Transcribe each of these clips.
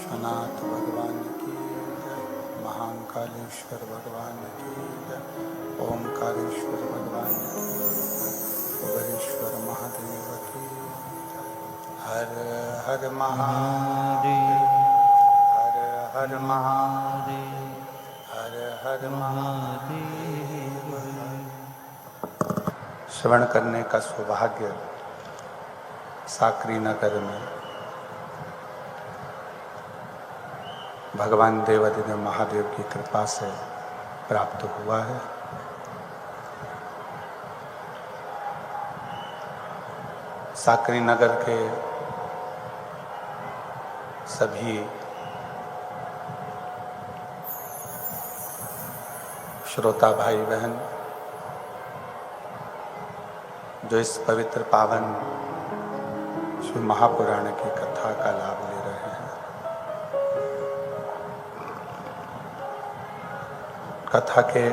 विश्वनाथ भगवान की जय। महाकालेश्वर भगवान की जय। ओंकारेश्वर भगवान की जय। उग्रेश्वर महादेव की जय। हर हर महादेव, हर हर महादेव, हर हर महादेव। श्रवण करने का सौभाग्य साकरी नगर में भगवान देवाधिदेव महादेव की कृपा से प्राप्त हुआ है। साकरी नगर के सभी श्रोता भाई बहन जो इस पवित्र पावन श्री महापुराण की कथा का लाभ ले रहे हैं, कथा के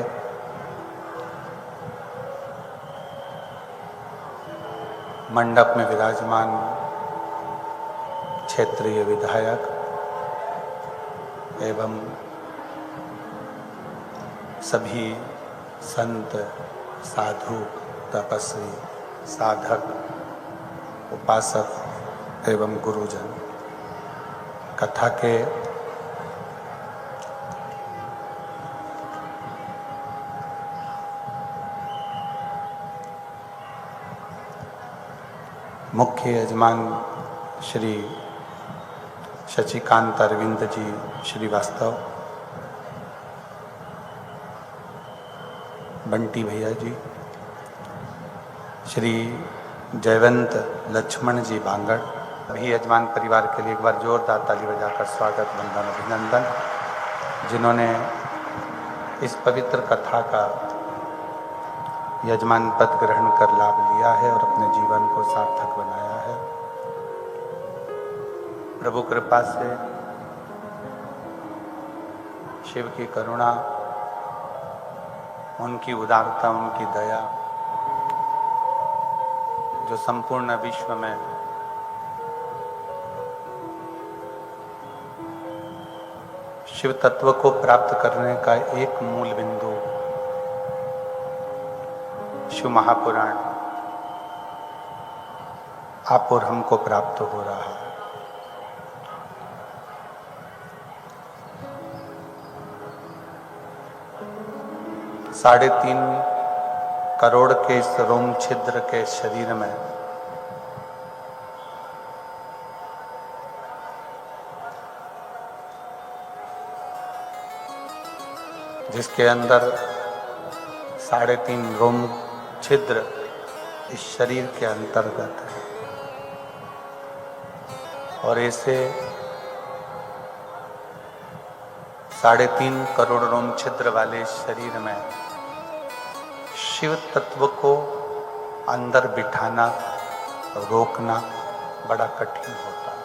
मंडप में विराजमान क्षेत्रीय विधायक एवं सभी संत, साधु, तपस्वी, साधक, उपासक एवं गुरुजन कथा के मुख्य यजमान श्री शशिकांत अरविंद जी श्रीवास्तव, बंटी भैया जी, श्री जयवंत लक्ष्मण जी बांगड़, भी यजमान परिवार के लिए एक बार जोरदार ताली बजाकर स्वागत, वंदन, अभिनंदन, जिन्होंने इस पवित्र कथा का यजमान पद ग्रहण कर लाभ लिया है और अपने जीवन को सार्थक बनाया है। प्रभु कृपा से, शिव की करुणा, उनकी उदारता, उनकी दया जो संपूर्ण विश्व में शिव तत्व को प्राप्त करने का एक मूल बिंदु शिव महापुराण आप और हमको प्राप्त हो रहा है। साढ़े 3 करोड़ के इस रोम छिद्र के शरीर में जिसके अंदर 3.5 रोम छिद्र इस शरीर के अंतर्गत है और ऐसे 3.5 करोड़ रोम छिद्र वाले इस शरीर में शिव तत्व को अंदर बिठाना, रोकना बड़ा कठिन होता है।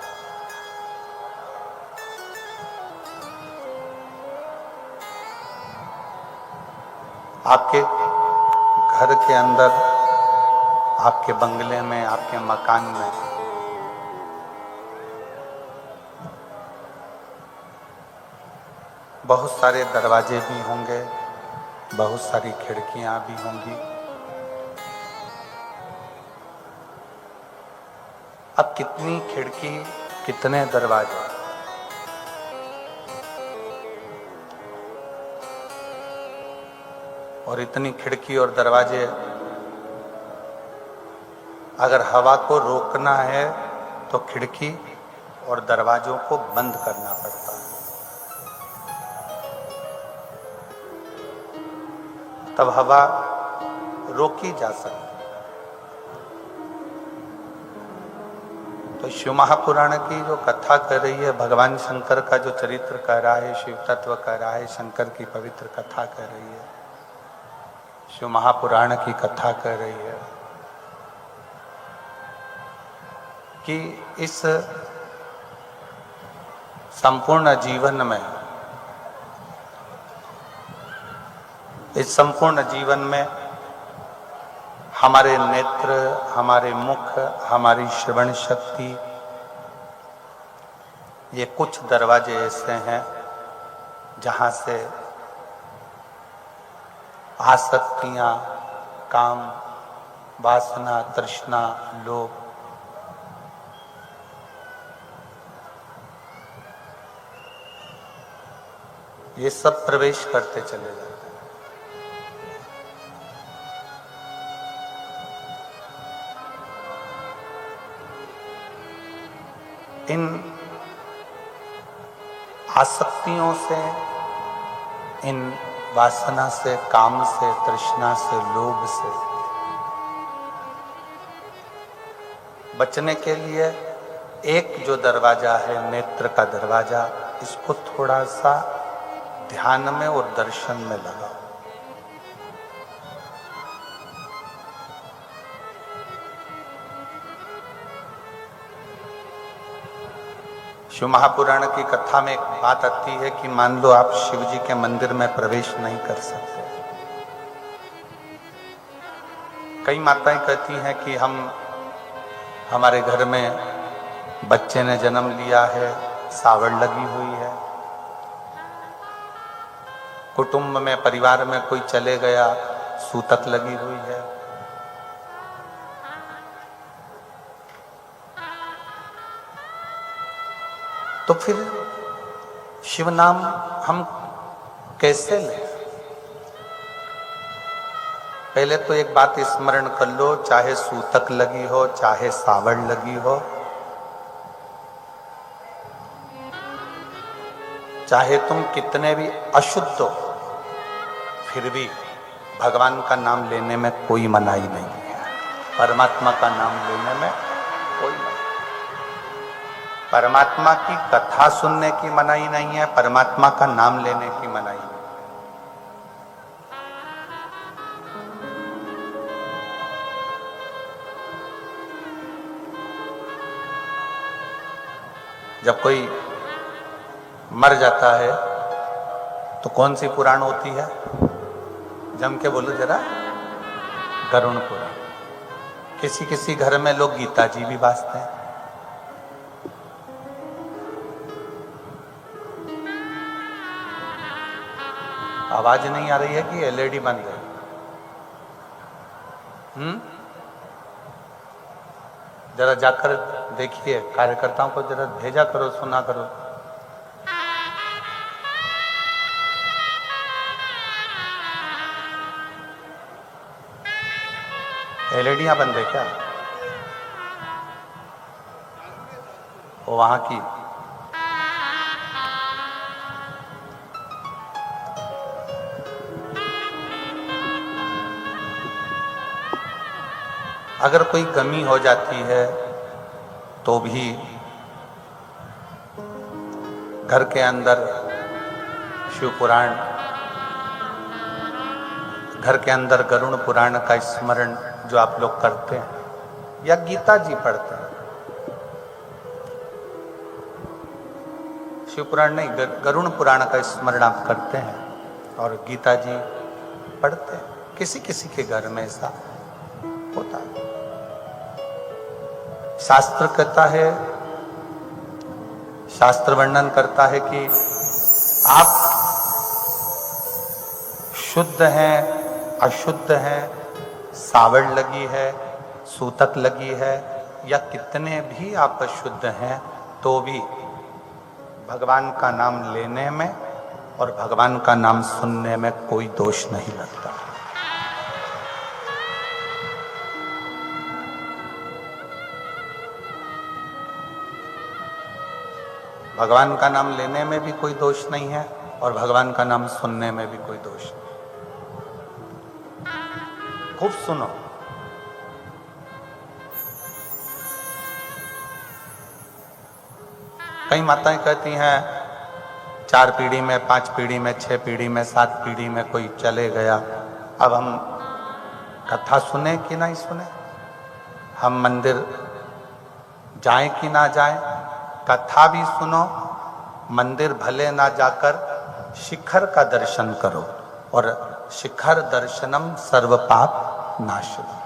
आपके घर के अंदर, आपके बंगले में, आपके मकान में बहुत सारे दरवाजे भी होंगे, बहुत सारी खिड़कियां भी होंगी। अब कितनी खिड़की, कितने दरवाजे, और इतनी खिड़की और दरवाजे अगर हवा को रोकना है तो खिड़की और दरवाजों को बंद करना पड़ता है, तब हवा रोकी जा सकती। तो शिव महापुराण की जो कथा कर रही है, भगवान शंकर का जो चरित्र कर रहा है, शिव तत्व कर रहा है, शंकर की पवित्र कथा कर रही है, शिव महापुराण की कथा कर रही है कि इस संपूर्ण जीवन में, इस संपूर्ण जीवन में हमारे नेत्र, हमारे मुख, हमारी श्रवण शक्ति, ये कुछ दरवाजे ऐसे हैं जहाँ से आसक्तियाँ, काम, वासना, तृष्णा, लोभ, ये सब प्रवेश करते चले जाते हैं। इन आसक्तियों से, इन वासना से, काम से, तृष्णा से, लोभ से बचने के लिए एक जो दरवाजा है, नेत्र का दरवाजा, इसको थोड़ा सा ध्यान में और दर्शन में लगाओ। शिव महापुराण की कथा में एक बात आती है कि मान लो आप शिव जी के मंदिर में प्रवेश नहीं कर सकते। कई माताएं कहती हैं कि हमारे घर में बच्चे ने जन्म लिया है, सावड़ लगी हुई है, कुटुंब में, परिवार में कोई चले गया, सूतक लगी हुई है। तो फिर शिव नाम हम कैसे लें? पहले तो एक बात स्मरण कर लो, चाहे सूतक लगी हो, चाहे सावड़ लगी हो, चाहे तुम कितने भी अशुद्ध हो, फिर भी भगवान का नाम लेने में कोई मनाही नहीं है। परमात्मा का नाम लेने में कोई मनाही। परमात्मा की कथा सुनने की मनाही नहीं है, परमात्मा का नाम लेने की मनाही नहीं। जब कोई मर जाता है तो कौन सी पुराण होती है? जम के बोलो जरा, गरुण पुराण। किसी किसी घर में लोग गीता जी भी वाचते हैं। आवाज नहीं आ रही है कि एलईडी बंद है? जरा जाकर देखिए, कार्यकर्ताओं को जरा भेजा करो, सुना करो। एलईडियां बंद है क्या? वो वहां की अगर कोई कमी हो जाती है तो भी घर के अंदर शिव पुराण, घर के अंदर गरुड़ पुराण का स्मरण जो आप लोग करते हैं या गीता जी पढ़ते हैं, शिव पुराण नहीं, गरुड़ पुराण का स्मरण आप करते हैं और गीता जी पढ़ते हैं, किसी किसी के घर में ऐसा होता है। शास्त्र कहता है, शास्त्र वर्णन करता है कि आप शुद्ध हैं, अशुद्ध हैं, सावड़ लगी है, सूतक लगी है, या कितने भी आप अशुद्ध हैं, तो भी भगवान का नाम लेने में और भगवान का नाम सुनने में कोई दोष नहीं लगता। भगवान का नाम लेने में भी कोई दोष नहीं है और भगवान का नाम सुनने में भी कोई दोष नहीं। खूब सुनो। कई माताएं कहती हैं 4 पीढ़ी में, 5 पीढ़ी में, 6 पीढ़ी में, 7 पीढ़ी में कोई चले गया, अब हम कथा सुने कि नहीं सुने, हम मंदिर जाएं कि ना जाएं, कथा भी सुनो, मंदिर भले ना जाकर शिखर का दर्शन करो, और शिखर दर्शनम सर्व पाप नाशनम।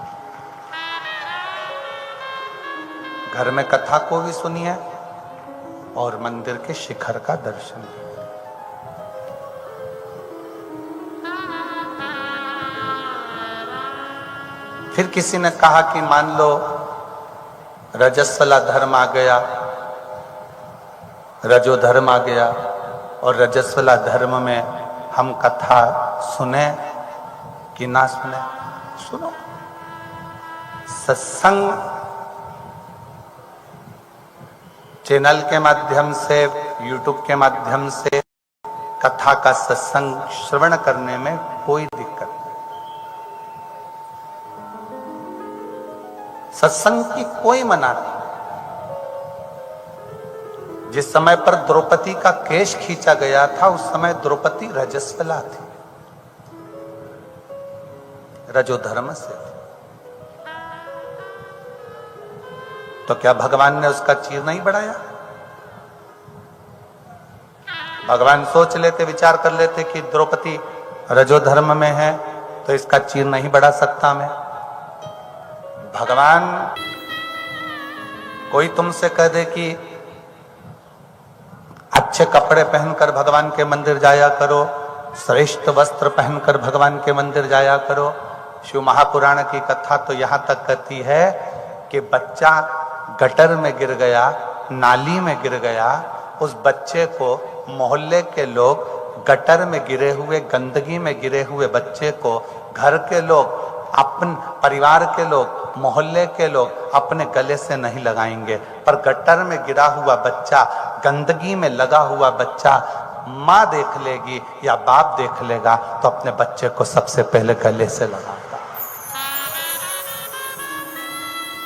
घर में कथा को भी सुनिए और मंदिर के शिखर का दर्शन भी। फिर किसी ने कहा कि मान लो रजस्वला धर्म आ गया, रजो धर्म आ गया, और रजस्वला धर्म में हम कथा सुने कि ना सुने? सुनो। सत्संग चैनल के माध्यम से, यूट्यूब के माध्यम से कथा का सत्संग श्रवण करने में कोई दिक्कत नहीं। सत्संग की कोई मना नहीं। जिस समय पर द्रौपदी का केश खींचा गया था उस समय द्रौपदी रजस्वला थी, रजोधर्म से। तो क्या भगवान ने उसका चीर नहीं बढ़ाया? भगवान सोच लेते, विचार कर लेते कि द्रौपदी रजोधर्म में है तो इसका चीर नहीं बढ़ा सकता मैं। भगवान कोई तुमसे कह दे कि अच्छे कपड़े पहनकर भगवान के मंदिर जाया करो, श्रेष्ठ वस्त्र पहनकर भगवान के मंदिर जाया करो। शिव महापुराण की कथा तो यहां तक कहती है कि बच्चा गटर में गिर गया, नाली में गिर गया, उस बच्चे को मोहल्ले के लोग, गटर में गिरे हुए, गंदगी में गिरे हुए बच्चे को घर के लोग, अपन परिवार के लोग, मोहल्ले के लोग अपने गले से नहीं लगाएंगे। पर गटर में गिरा हुआ बच्चा, गंदगी में लगा हुआ बच्चा, माँ देख लेगी या बाप देख लेगा तो अपने बच्चे को सबसे पहले गले से लगाता।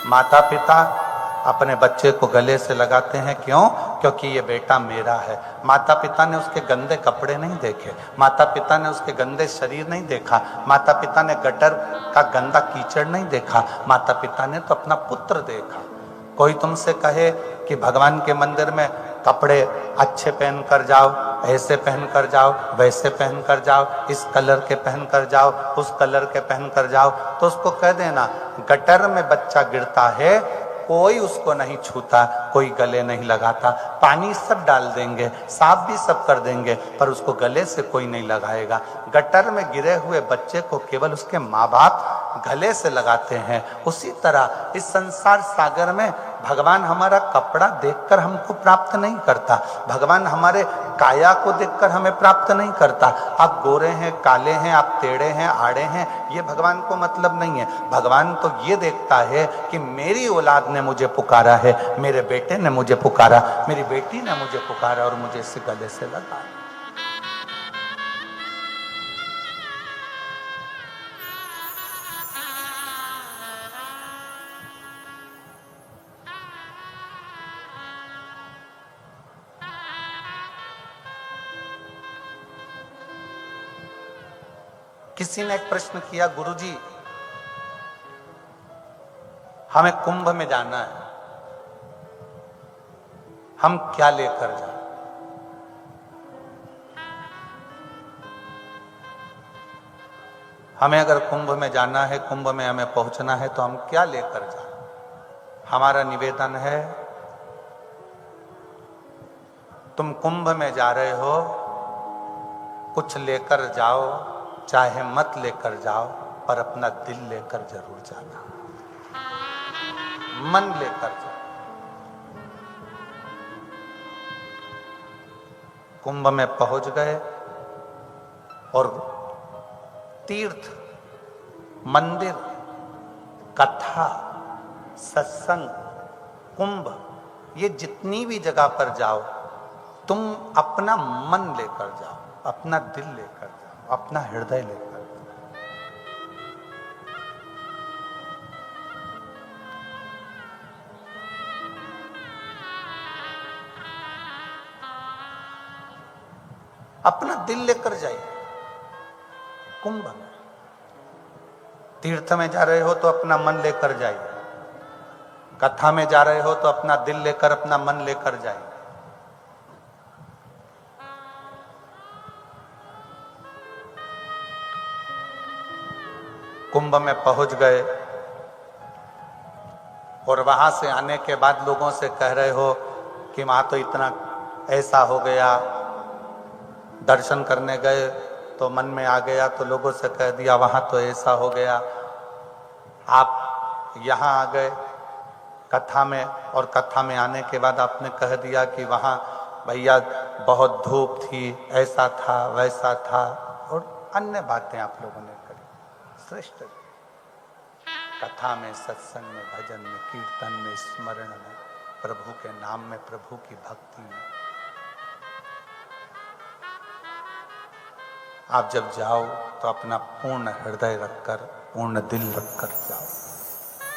माता पिता अपने बच्चे को गले से लगाते हैं। क्यों? क्योंकि ये बेटा मेरा है। माता पिता ने उसके गंदे कपड़े नहीं देखे, माता पिता ने उसके गंदे शरीर नहीं देखा, माता पिता ने गटर का गंदा कीचड़ नहीं देखा, माता पिता ने तो अपना पुत्र देखा। कोई तुमसे कहे कि भगवान के मंदिर में कपड़े अच्छे पहन कर जाओ, ऐसे पहन कर जाओ, वैसे पहन कर जाओ, इस कलर के पहन कर जाओ, उस कलर के पहन कर जाओ, तो उसको कह देना गटर में बच्चा गिरता है, कोई उसको नहीं छूता, कोई गले नहीं लगाता। पानी सब डाल देंगे, साफ भी सब कर देंगे, पर उसको गले से कोई नहीं लगाएगा। गटर में गिरे हुए बच्चे को केवल उसके माँ बाप गले से लगाते हैं। उसी तरह इस संसार सागर में भगवान हमारा कपड़ा देखकर हमको प्राप्त नहीं करता, भगवान हमारे काया को देखकर हमें प्राप्त नहीं करता। आप गोरे हैं, काले हैं, आप टेढ़े हैं, आड़े हैं, ये भगवान को मतलब नहीं है। भगवान तो ये देखता है कि मेरी औलाद ने मुझे पुकारा है, मेरे बेटे ने मुझे पुकारा, मेरी बेटी ने मुझे पुकारा और मुझे इसे गले से लगा। किसी ने एक प्रश्न किया, गुरुजी हमें कुंभ में जाना है, हम क्या लेकर जाएं? हमें अगर कुंभ में जाना है, कुंभ में हमें पहुंचना है तो हम क्या लेकर जाएं? हमारा निवेदन है, तुम कुंभ में जा रहे हो, कुछ लेकर जाओ, चाहे मत लेकर जाओ, पर अपना दिल लेकर जरूर जाना, मन लेकर जाओ। कुंभ में पहुंच गए और तीर्थ, मंदिर, कथा, सत्संग, कुंभ, ये जितनी भी जगह पर जाओ, तुम अपना मन लेकर जाओ, अपना दिल लेकर जाओ, अपना हृदय लेकर। अपना दिल लेकर जाइए। कुंभ में, तीर्थ में जा रहे हो तो अपना मन लेकर जाइए, कथा में जा रहे हो तो अपना दिल लेकर, अपना मन लेकर जाइए। कुंभ में पहुंच गए और वहां से आने के बाद लोगों से कह रहे हो कि वहाँ तो इतना ऐसा हो गया, दर्शन करने गए तो मन में आ गया तो लोगों से कह दिया वहाँ तो ऐसा हो गया। आप यहाँ आ गए कथा में, और कथा में आने के बाद आपने कह दिया कि वहाँ भैया बहुत धूप थी, ऐसा था वैसा था, और अन्य बातें आप लोगों ने करी। श्रेष्ठ कथा में, सत्संग में, भजन में, कीर्तन में, स्मरण में, प्रभु के नाम में, प्रभु की भक्ति में आप जब जाओ तो अपना पूर्ण हृदय रखकर, पूर्ण दिल रखकर जाओ,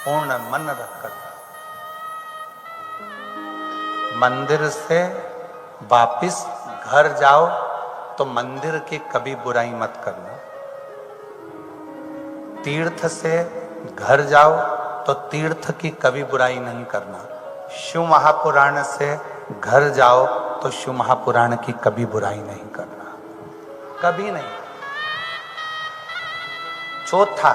पूर्ण मन रखकर जाओ। मंदिर से वापिस घर जाओ तो मंदिर की कभी बुराई मत करना। तीर्थ से घर जाओ तो तीर्थ की कभी बुराई नहीं करना। शिव महापुराण से घर जाओ तो शिव महापुराण की कभी बुराई नहीं करना, कभी नहीं। चौथा,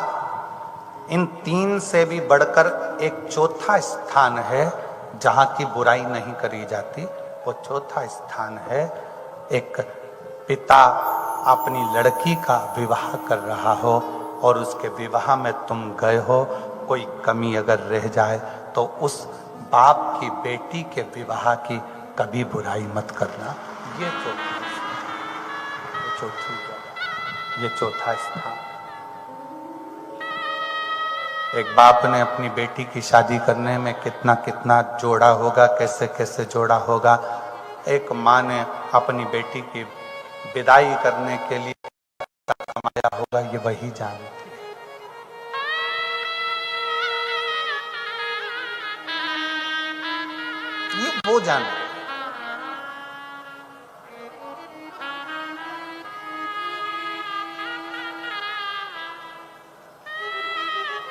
इन तीन से भी बढ़कर एक चौथा स्थान है जहां की बुराई नहीं करी जाती। वो चौथा स्थान है, एक पिता अपनी लड़की का विवाह कर रहा हो और उसके विवाह में तुम गए हो, कोई कमी अगर रह जाए तो उस बाप की बेटी के विवाह की कभी बुराई मत करना। ये चौथा स्थान। एक बाप ने अपनी बेटी की शादी करने में कितना कितना जोड़ा होगा, कैसे कैसे जोड़ा होगा। एक माँ ने अपनी बेटी की विदाई करने के लिए कमाया होगा, ये वही जानती है। ये वो जानती है।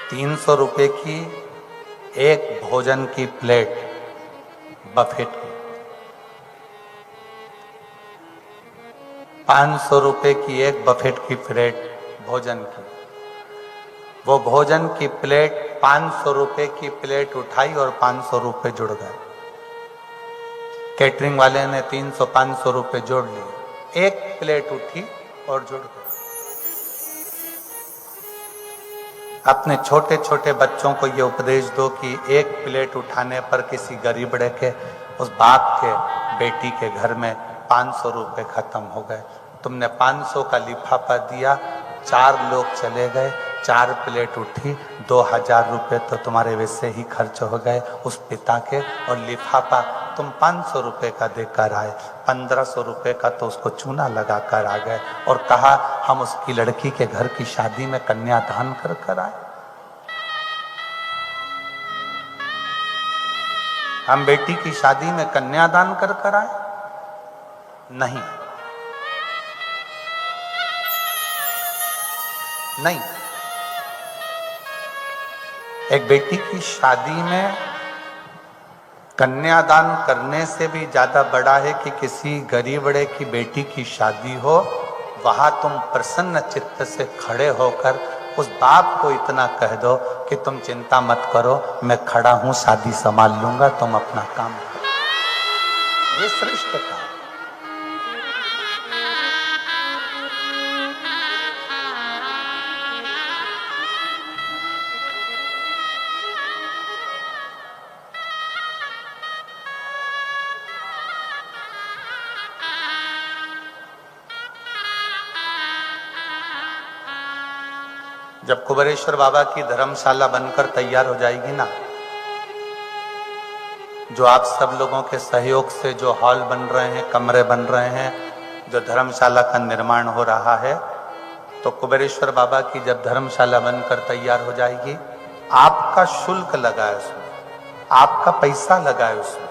300 रुपए की एक भोजन की प्लेट बफेट की, 500 रुपए की एक बफेट की प्लेट भोजन की। वो भोजन की प्लेट 500 रुपए की प्लेट उठाई और 500 रुपए जुड़ गए। कैटरिंग वाले ने 300-500 रुपए जोड़ लिए, एक प्लेट उठी और जुड़ गई। अपने छोटे छोटे बच्चों को ये उपदेश दो कि एक प्लेट उठाने पर किसी गरीबड़े के, उस बाप के बेटी के घर में 500 रुपए खत्म हो गए। तुमने 500 का लिफाफा दिया, 4 लोग चले गए, 4 प्लेट उठी, 2000 रुपए तो तुम्हारे वैसे ही खर्च हो गए उस पिता के। और लिफाफा तुम 500 रुपए का देकर आए, 1500 रुपए का तो उसको चूना लगा कर आ गए और कहा हम उसकी लड़की के घर की शादी में कन्यादान कर आए। हम बेटी की शादी में कन्यादान कर आए? नहीं, नहीं। एक बेटी की शादी में कन्यादान करने से भी ज्यादा बड़ा है कि किसी गरीबड़े की बेटी की शादी हो, वहां तुम प्रसन्न चित्त से खड़े होकर उस बाप को इतना कह दो कि तुम चिंता मत करो, मैं खड़ा हूं, शादी संभाल लूंगा, तुम अपना काम करो। ये श्रेष्ठता। जब कुबेरेश्वर बाबा की धर्मशाला बनकर तैयार हो जाएगी ना, जो आप सब लोगों के सहयोग से जो हॉल बन रहे हैं, कमरे बन रहे हैं, जो धर्मशाला का निर्माण हो रहा है, तो कुबेरेश्वर बाबा की जब धर्मशाला बनकर तैयार हो जाएगी, आपका शुल्क लगा है उसमें, आपका पैसा लगा है उसमें,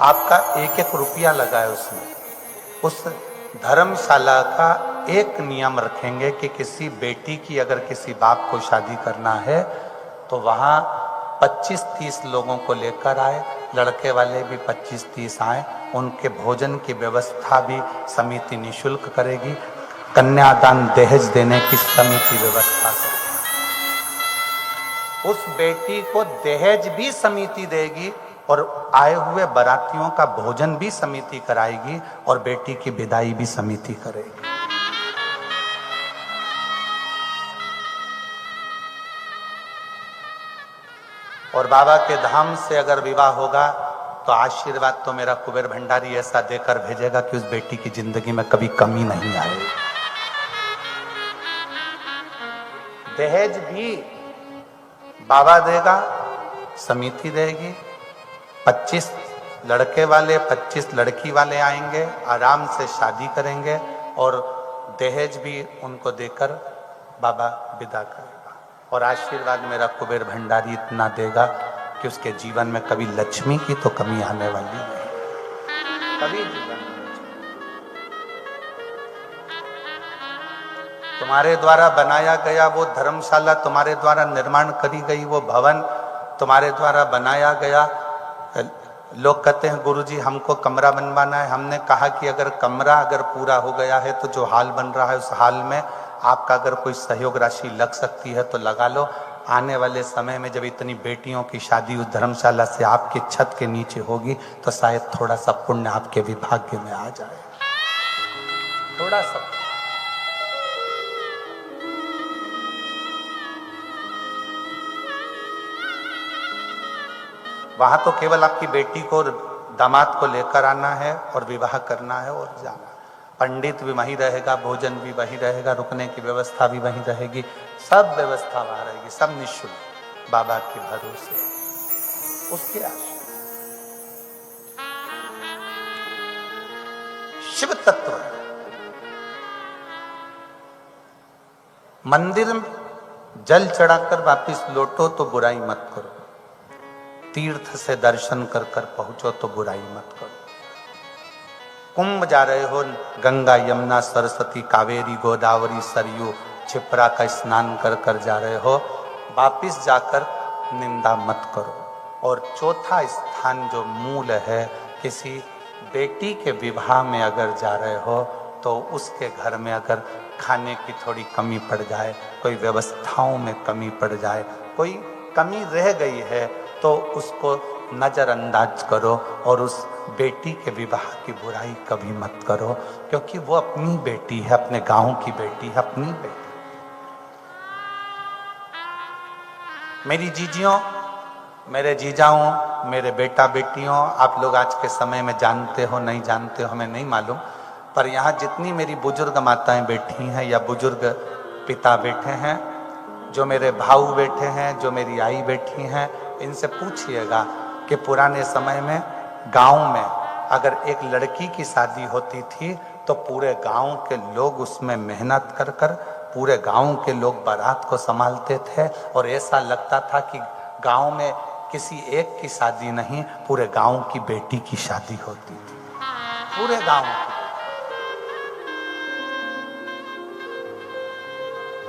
आपका एक एक रुपया लगा है उसमें। उस धर्मशाला का एक नियम रखेंगे कि किसी बेटी की अगर किसी बाप को शादी करना है तो वहाँ 25-30 लोगों को लेकर आए, लड़के वाले भी 25-30 आए, उनके भोजन की व्यवस्था भी समिति निःशुल्क करेगी, कन्यादान दहेज देने की समिति व्यवस्था करेगी, उस बेटी को दहेज भी समिति देगी और आए हुए बारातियों का भोजन भी समिति कराएगी और बेटी की विदाई भी समिति करेगी। और बाबा के धाम से अगर विवाह होगा तो आशीर्वाद तो मेरा कुबेर भंडारी ऐसा देकर भेजेगा कि उस बेटी की जिंदगी में कभी कमी नहीं आएगी। दहेज भी बाबा देगा, समिति देगी। 25 लड़के वाले 25 लड़की वाले आएंगे, आराम से शादी करेंगे और दहेज भी उनको देकर बाबा विदा करेगा। और आशीर्वाद मेरा कुबेर भंडारी इतना देगा कि उसके जीवन में कभी लक्ष्मी की तो कमी आने वाली नहीं, कभी जीवन में। तुम्हारे द्वारा बनाया गया वो धर्मशाला, तुम्हारे द्वारा निर्माण करी गई वो भवन, तुम्हारे द्वारा बनाया गया। लोग कहते हैं गुरुजी हमको कमरा बनवाना है। हमने कहा कि अगर कमरा अगर पूरा हो गया है तो जो हाल बन रहा है उस हाल में आपका अगर कोई सहयोग राशि लग सकती है तो लगा लो। आने वाले समय में जब इतनी बेटियों की शादी उस धर्मशाला से आपके छत के नीचे होगी तो शायद थोड़ा सा पुण्य आपके विभाग्य में आ जाए, थोड़ा सा। वहां तो केवल आपकी बेटी को दामाद को लेकर आना है और विवाह करना है और जाना। पंडित भी वहीं रहेगा, भोजन भी वहीं रहेगा, रुकने की व्यवस्था भी वहीं रहेगी, सब व्यवस्था वहां रहेगी, सब निःशुल्क बाबा के भरोसे, उसके आशीर्वाद। शिव तत्व मंदिर में जल चढ़ाकर वापिस लौटो तो बुराई मत करो, तीर्थ से दर्शन कर कर पहुंचो तो बुराई मत करो। कुंभ जा रहे हो, गंगा यमुना सरस्वती कावेरी गोदावरी सरयू छिप्रा का स्नान कर कर जा रहे हो, वापिस जाकर निंदा मत करो। और चौथा स्थान जो मूल है, किसी बेटी के विवाह में अगर जा रहे हो तो उसके घर में अगर खाने की थोड़ी कमी पड़ जाए, कोई व्यवस्थाओं में कमी पड़ जाए, कोई कमी रह गई है तो उसको नजरअंदाज करो और उस बेटी के विवाह की बुराई कभी मत करो, क्योंकि वो अपनी बेटी है, अपने गांव की बेटी है, अपनी बेटी। मेरी जीजियों, मेरे जीजाओं, मेरे बेटा बेटियों, आप लोग आज के समय में जानते हो नहीं जानते हो हमें नहीं मालूम, पर यहाँ जितनी मेरी बुजुर्ग माताएं बैठी हैं या बुजुर्ग पिता बैठे हैं, जो मेरे भाऊ बैठे हैं, जो मेरी आई बैठी हैं, इनसे पूछिएगा कि पुराने समय में गांव में अगर एक लड़की की शादी होती थी तो पूरे गांव के लोग उसमें मेहनत कर कर पूरे गांव के लोग बारात को संभालते थे और ऐसा लगता था कि गांव में किसी एक की शादी नहीं, पूरे गांव की बेटी की शादी होती थी, पूरे गांव की।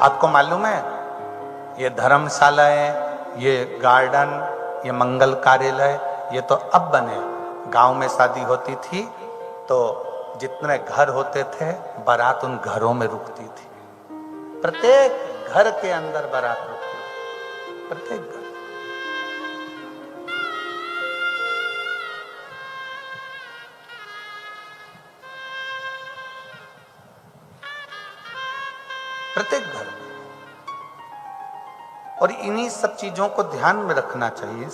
आपको मालूम है ये धर्मशालाएं, ये गार्डन, ये मंगल कार्यालय, ये तो अब बने। गांव में शादी होती थी तो जितने घर होते थे बारात उन घरों में रुकती थी, प्रत्येक घर के अंदर बारात रुकती थी, प्रत्येक घर। प्रत्येक घर। और इन्हीं सब चीजों को ध्यान में रखना चाहिए।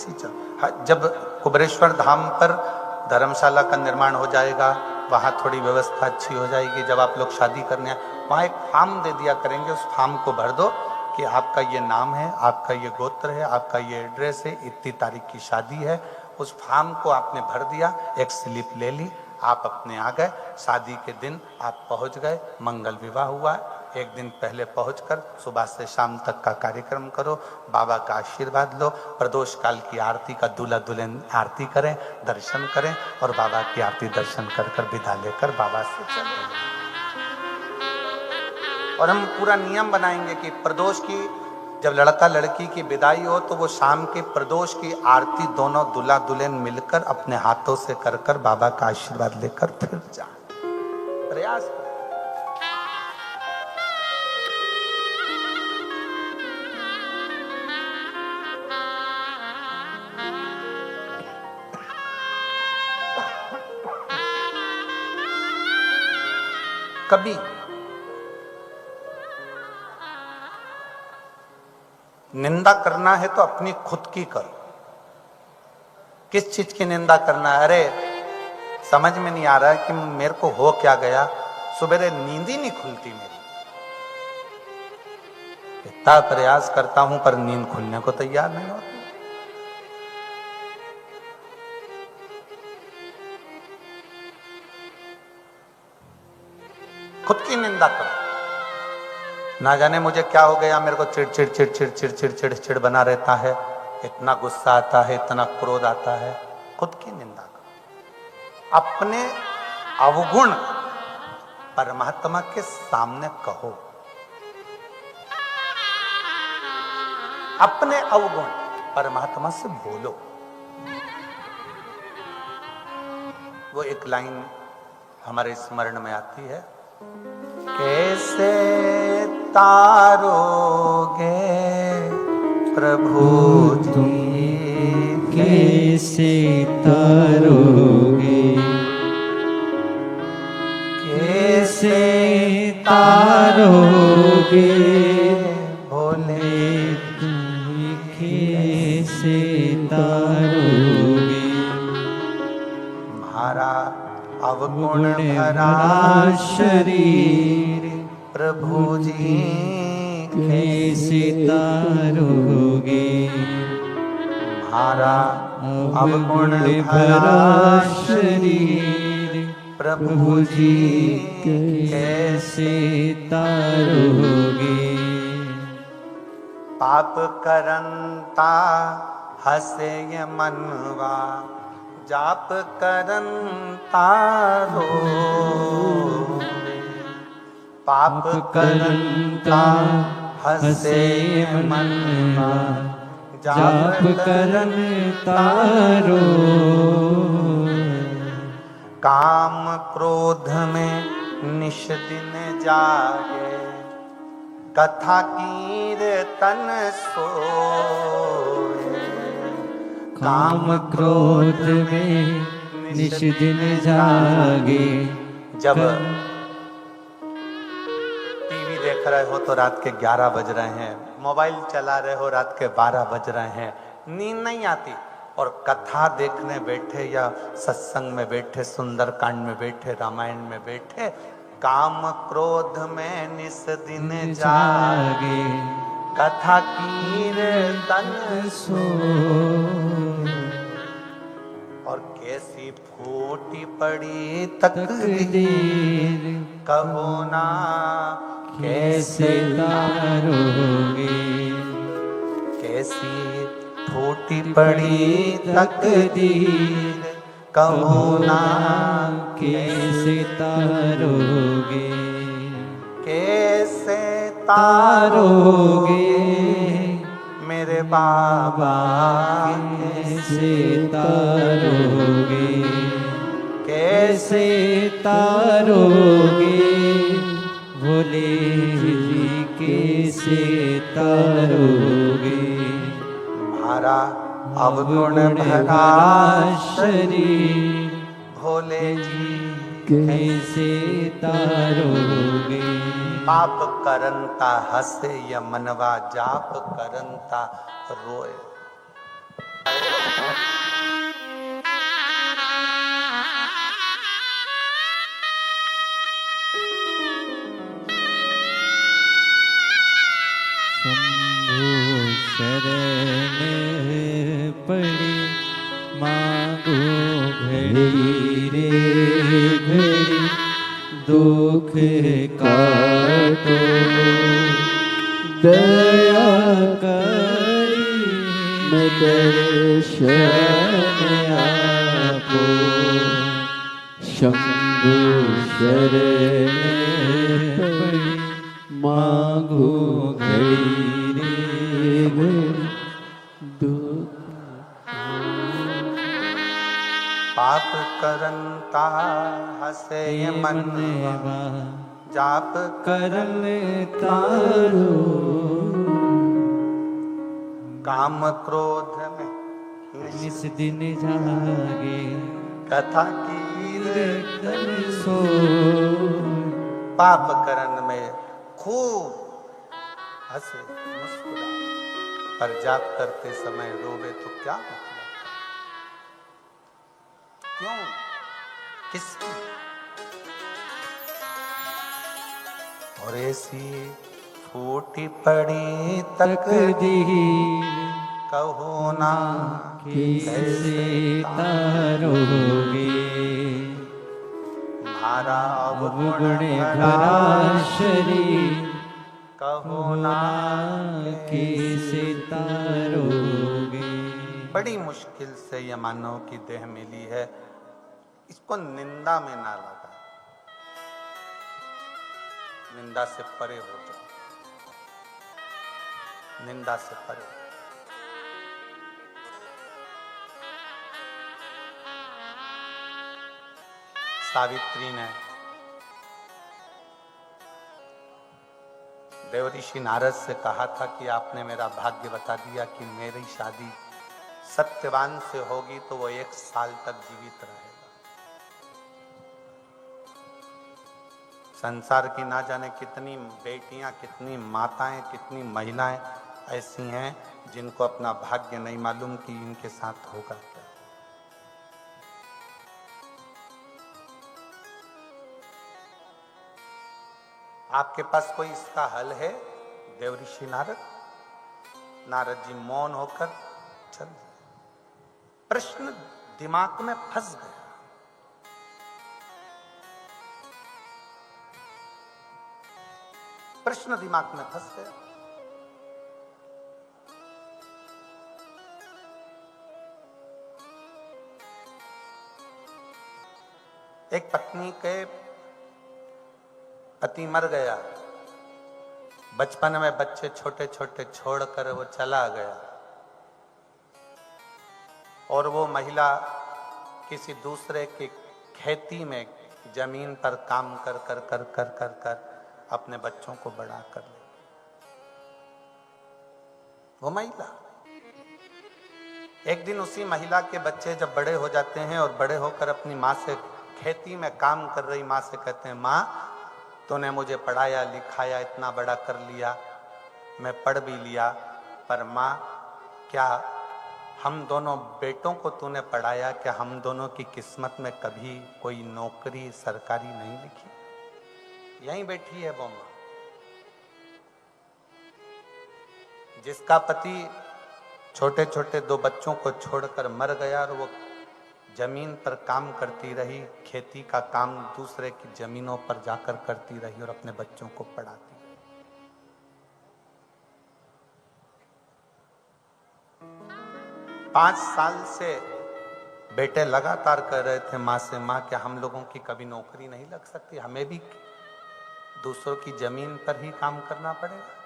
जब कुबेरेश्वर धाम पर धर्मशाला का निर्माण हो जाएगा, वहाँ थोड़ी व्यवस्था अच्छी हो जाएगी, जब आप लोग शादी करने वहाँ एक फॉर्म दे दिया करेंगे, उस फॉर्म को भर दो कि आपका ये नाम है, आपका ये गोत्र है, आपका ये एड्रेस है, इतनी तारीख की शादी है। उस फॉर्म को आपने भर दिया, एक स्लिप ले ली, आप अपने आ गए, शादी के दिन आप पहुँच गए, मंगल विवाह हुआ। एक दिन पहले पहुंचकर सुबह से शाम तक का कार्यक्रम करो, बाबा का आशीर्वाद लो, प्रदोष काल की आरती का दूल्हा दुल्हन आरती करें, दर्शन करें और बाबा की आरती दर्शन कर कर विदा लेकर बाबा से चलें। और हम पूरा नियम बनाएंगे कि प्रदोष की जब लड़का लड़की की विदाई हो तो वो शाम के प्रदोष की आरती दोनों दूल्हा दुल्हन मिलकर अपने हाथों से कर कर बाबा का आशीर्वाद लेकर फिर जाए। प्रयास करें। कभी निंदा करना है तो अपनी खुद की कर। किस चीज की निंदा करना है? अरे समझ में नहीं आ रहा है कि मेरे को हो क्या गया, सुबह नींद ही नहीं खुलती मेरी, इतना प्रयास करता हूं पर नींद खुलने को तैयार नहीं होती। खुद की निंदा करो। ना जाने मुझे क्या हो गया, मेरे को चिड़चिड़ चिड़चिड़ चिड़चिड़ चिड़चिड़ बना रहता है, इतना गुस्सा आता है, इतना क्रोध आता है। खुद की निंदा करो। अपने अवगुण परमात्मा के सामने कहो। अपने अवगुण परमात्मा से बोलो। वो एक लाइन हमारे स्मरण में आती है, कैसे तारोगे प्रभु जी, कैसे तारोगे, कैसे तारोगे भोले, कैसे तारोगे हमारा अवगुण भरा शरीर प्रभु जी, कैसे तारोगे हमारा अवगुण भरा शरीर प्रभु जी, कैसे तारोगे। पाप करंता हसे ये मनवा, जाप करंता रो। पाप करंता हसे मनवा, जाप करंता रो। काम क्रोध में निश दिन जागे, कथा कीर्तन सोए। काम क्रोध में निश दिन जागे। जब टीवी देख रहे हो तो रात के 11 बज रहे हैं, मोबाइल चला रहे हो रात के 12 बज रहे हैं, नींद नहीं आती, और कथा देखने बैठे या सत्संग में बैठे, सुंदरकांड में बैठे, रामायण में बैठे, काम क्रोध में निस दिन जागे, कथा कीर्तन सो। और कैसी फूटी पड़ी तकदीर, कहो ना कैसे तारोगे। कैसी फूटी पड़ी तकदीर, कहो ना कैसे तारोगे। कैसे तारोगे मेरे बाबा, कैसे तारोगे। कैसे तारोगे भोले जी, कैसे तारोगे। हमारा अवगुण भरा शरीर भोले जी, कैसे तारोगे। पाप करंता हसे या मनवा, जाप करंता रोए। शंभु शरण पड़ी मांगो घड़ी रे घड़ी, दुख काटो दया करी, मैं दर्शन आपो। शंभु शरण पड़ी मांगो घड़ी रे घड़ी, दुख। पाप करंता हसे मनवा, जाप करन तारो। काम क्रोध में निस दिन जागे, कथा कीर्तन कीर्तन सो। पाप करन में खूब हंसे मुस्कुराए, पर जाप करते समय रोवे तो क्या मतलब? क्यों? किसकी? और ऐसी फूटी पड़ी तकदीर कहो ना कैसे तारोगे, मारा अवगुण भरा शरीर कहो ना कैसे तारोगे। बड़ी मुश्किल से ये मानव की देह मिली है, इसको निंदा में ना लगा, निंदा से परे हो जाओ, निंदा से परे। सावित्री ने देवऋषि नारद से कहा था कि आपने मेरा भाग्य बता दिया कि मेरी शादी सत्यवान से होगी तो वो 1 साल तक जीवित रहेगा। संसार की ना जाने कितनी बेटियां, कितनी माताएं, कितनी महिलाएं ऐसी हैं जिनको अपना भाग्य नहीं मालूम कि इनके साथ होगा क्या। आपके पास कोई इसका हल है? देवऋषि नारद? नारद जी मौन होकर चल दिए। प्रश्न दिमाग में फंस गया। प्रश्न दिमाग में फंस गया। एक पत्नी के पति मर गया, बचपन में बच्चे छोटे छोटे छोड़कर वो चला गया और वो महिला किसी दूसरे की खेती में जमीन पर काम कर कर कर कर कर कर अपने बच्चों को बड़ा कर ले। वो महिला एक दिन उसी महिला के बच्चे जब बड़े हो जाते हैं और बड़े होकर अपनी माँ से, खेती में काम कर रही माँ से कहते हैं, माँ तूने मुझे पढ़ाया लिखाया, इतना बड़ा कर लिया, मैं पढ़ भी लिया, पर माँ क्या हम दोनों बेटों को तूने पढ़ाया? क्या हम दोनों की किस्मत में कभी कोई नौकरी सरकारी नहीं लिखी? यहीं बैठी है वो माँ जिसका पति छोटे छोटे 2 बच्चों को छोड़कर मर गया और वो जमीन पर काम करती रही, खेती का काम दूसरे की जमीनों पर जाकर करती रही और अपने बच्चों को पढ़ाती रही। 5 साल से बेटे लगातार कह रहे थे माँ से, माँ क्या हम लोगों की कभी नौकरी नहीं लग सकती? हमें भी दूसरों की जमीन पर ही काम करना पड़ेगा।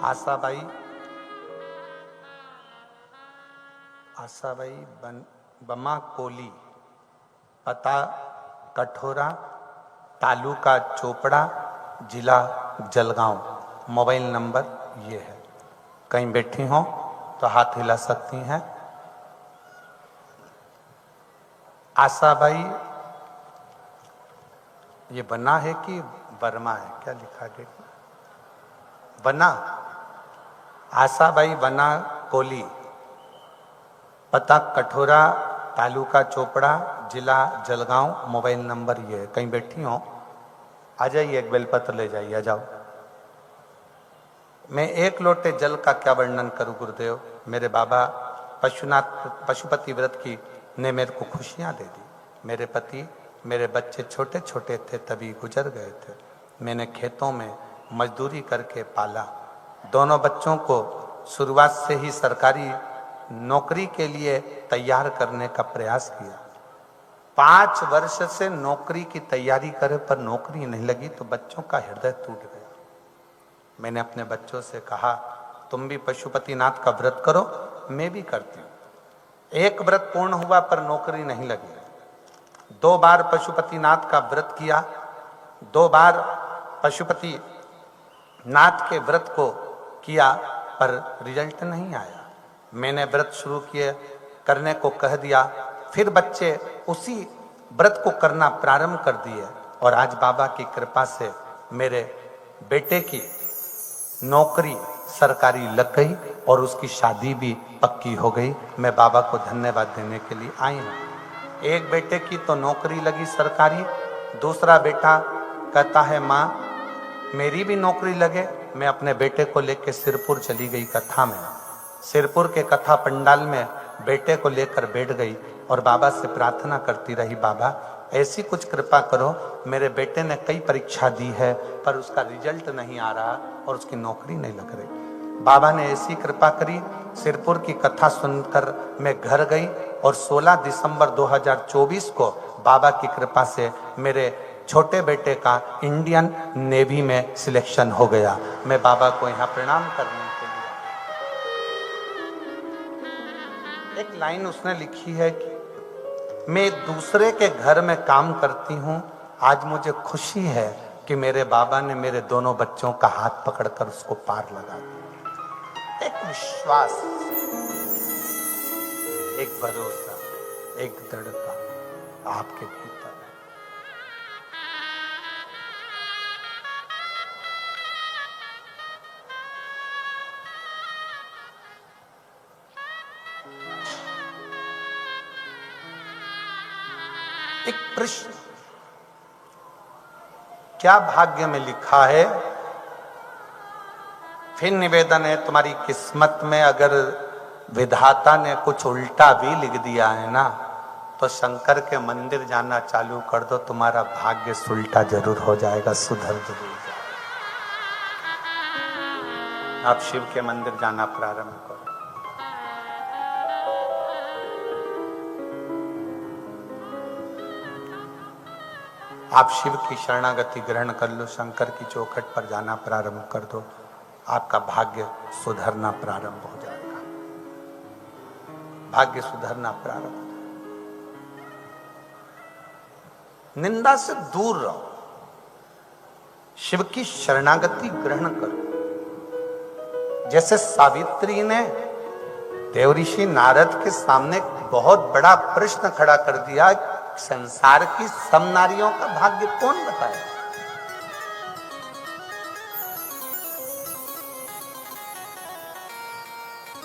आशाबाई बमा कोली, पता कठोरा, तालुका चोपड़ा, जिला जलगांव, मोबाइल नंबर ये है। कहीं बैठी हो तो हाथ हिला सकती हैं। आशाबाई, ये बना है कि वर्मा है? क्या लिखा गया? बना। आशाबाई बना कोली, पता कठोरा, तालुका चोपड़ा, जिला जलगांव, मोबाइल नंबर ये है। कहीं बैठी हो आ जाइए, एक बेलपत्र ले जाइए, आ जाओ। मैं 1 लोटे जल का क्या वर्णन करूं गुरुदेव? मेरे बाबा पशुपति व्रत की ने मेरे को खुशियां दे दी। मेरे पति, मेरे बच्चे छोटे छोटे थे तभी गुजर गए थे। मैंने खेतों में मजदूरी करके पाला। दोनों बच्चों को शुरुआत से ही सरकारी नौकरी के लिए तैयार करने का प्रयास किया। 5 वर्ष से नौकरी की तैयारी करे पर नौकरी नहीं लगी तो बच्चों का हृदय टूट गया। मैंने अपने बच्चों से कहा तुम भी पशुपतिनाथ का व्रत करो, मैं भी करती हूँ। एक व्रत पूर्ण हुआ पर नौकरी नहीं लगी। 2 बार पशुपतिनाथ का व्रत किया, 2 बार पशुपति नाथ के व्रत को किया पर रिजल्ट नहीं आया। मैंने व्रत शुरू किए, करने को कह दिया, फिर बच्चे उसी व्रत को करना प्रारंभ कर दिए और आज बाबा की कृपा से मेरे बेटे की नौकरी सरकारी लग गई और उसकी शादी भी पक्की हो गई। मैं बाबा को धन्यवाद देने के लिए आई हूँ। एक बेटे की तो नौकरी लगी सरकारी, दूसरा बेटा कहता है माँ मेरी भी नौकरी लगे। मैं अपने बेटे को लेकर सिरपुर चली गई कथा में। सिरपुर के कथा पंडाल में बेटे को लेकर बैठ गई और बाबा से प्रार्थना करती रही, बाबा ऐसी कुछ कृपा करो, मेरे बेटे ने कई परीक्षा दी है पर उसका रिजल्ट नहीं आ रहा और उसकी नौकरी नहीं लग रही। बाबा ने ऐसी कृपा करी, सिरपुर की कथा सुनकर मैं घर गई और 16 दिसंबर 2024 को बाबा की कृपा से मेरे छोटे बेटे का इंडियन नेवी में सिलेक्शन हो गया। मैं बाबा को यहाँ प्रणाम करने के लिए। एक लाइन उसने लिखी है कि मैं दूसरे के घर में काम करती हूँ, आज मुझे खुशी है कि मेरे बाबा ने मेरे दोनों बच्चों का हाथ पकड़कर उसको पार लगा दिया। एक विश्वास, एक भरोसा, एक दृढ़ता आपके भीतर है। एक प्रश्न, क्या भाग्य में लिखा है? फिर निवेदन है, तुम्हारी किस्मत में अगर विधाता ने कुछ उल्टा भी लिख दिया है ना तो शंकर के मंदिर जाना चालू कर दो, तुम्हारा भाग्य उल्टा जरूर हो जाएगा, सुधर जरूर जाएगा। आप शिव के मंदिर जाना प्रारंभ करो। आप शिव की शरणागति ग्रहण कर लो, शंकर की चौखट पर जाना प्रारंभ कर दो, आपका भाग्य सुधरना प्रारंभ हो जाएगा। भाग्य सुधरना प्रारंभ हो जाएगा। निंदा से दूर रहो, शिव की शरणागति ग्रहण करो। जैसे सावित्री ने देवऋषि नारद के सामने बहुत बड़ा प्रश्न खड़ा कर दिया, संसार की सब नारियों का भाग्य कौन बताए?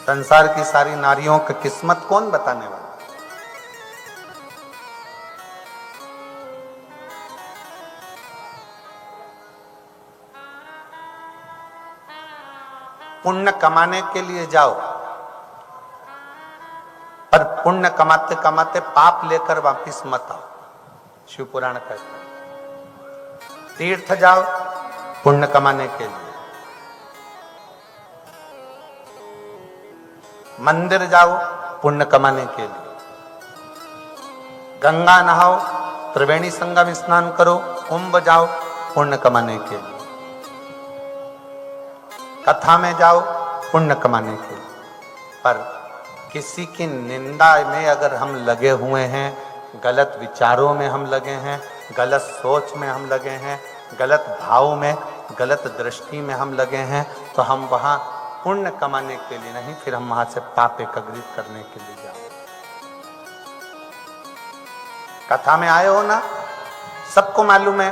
संसार की सारी नारियों की किस्मत कौन बताने वाला? पुण्य कमाने के लिए जाओ, पर पुण्य कमाते कमाते पाप लेकर वापिस मत आओ। शिव पुराण कहता है तीर्थ जाओ पुण्य कमाने के लिए, मंदिर जाओ पुण्य कमाने के लिए, गंगा नहाओ, त्रिवेणी संगम स्नान करो, कुंभ जाओ पुण्य कमाने के लिए, कथा में जाओ पुण्य कमाने के लिए। पर किसी की निंदा में अगर हम लगे हुए हैं, गलत विचारों में हम लगे हैं, गलत सोच में हम लगे हैं, गलत भाव में, गलत दृष्टि में हम लगे हैं, तो हम वहाँ पुण्य कमाने के लिए नहीं, फिर हम वहाँ से पाप एकत्रित करने के लिए जाओ। कथा में आए हो ना, सबको मालूम है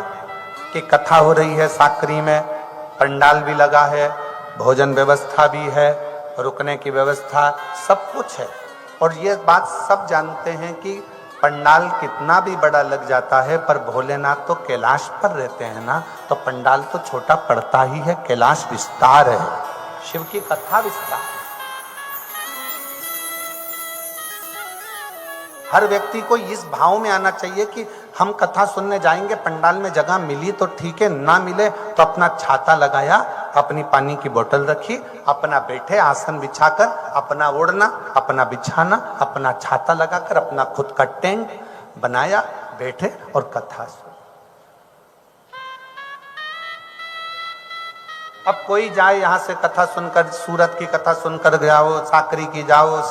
कि कथा हो रही है साकरी में, पंडाल भी लगा है, भोजन व्यवस्था भी है, रुकने की व्यवस्था, सब कुछ है। और ये बात सब जानते हैं कि पंडाल कितना भी बड़ा लग जाता है पर भोलेनाथ तो कैलाश पर रहते हैं ना, तो पंडाल तो छोटा पड़ता ही है, कैलाश विस्तार है, शिव की कथा विस्तार। हर व्यक्ति को इस भाव में आना चाहिए कि हम कथा सुनने जाएंगे, पंडाल में जगह मिली तो ठीक है, ना मिले तो अपना छाता लगाया, अपनी पानी की बोतल रखी, अपना बैठे आसन बिछाकर, अपना ओढ़ना, अपना बिछाना, अपना छाता लगाकर, अपना खुद का टेंट, बनाया, बैठे और कथा सुन। अब कोई जाए यहां से कथा सुनकर, सूरत की कथा सुनकर जाओ, साकरी की जाओ,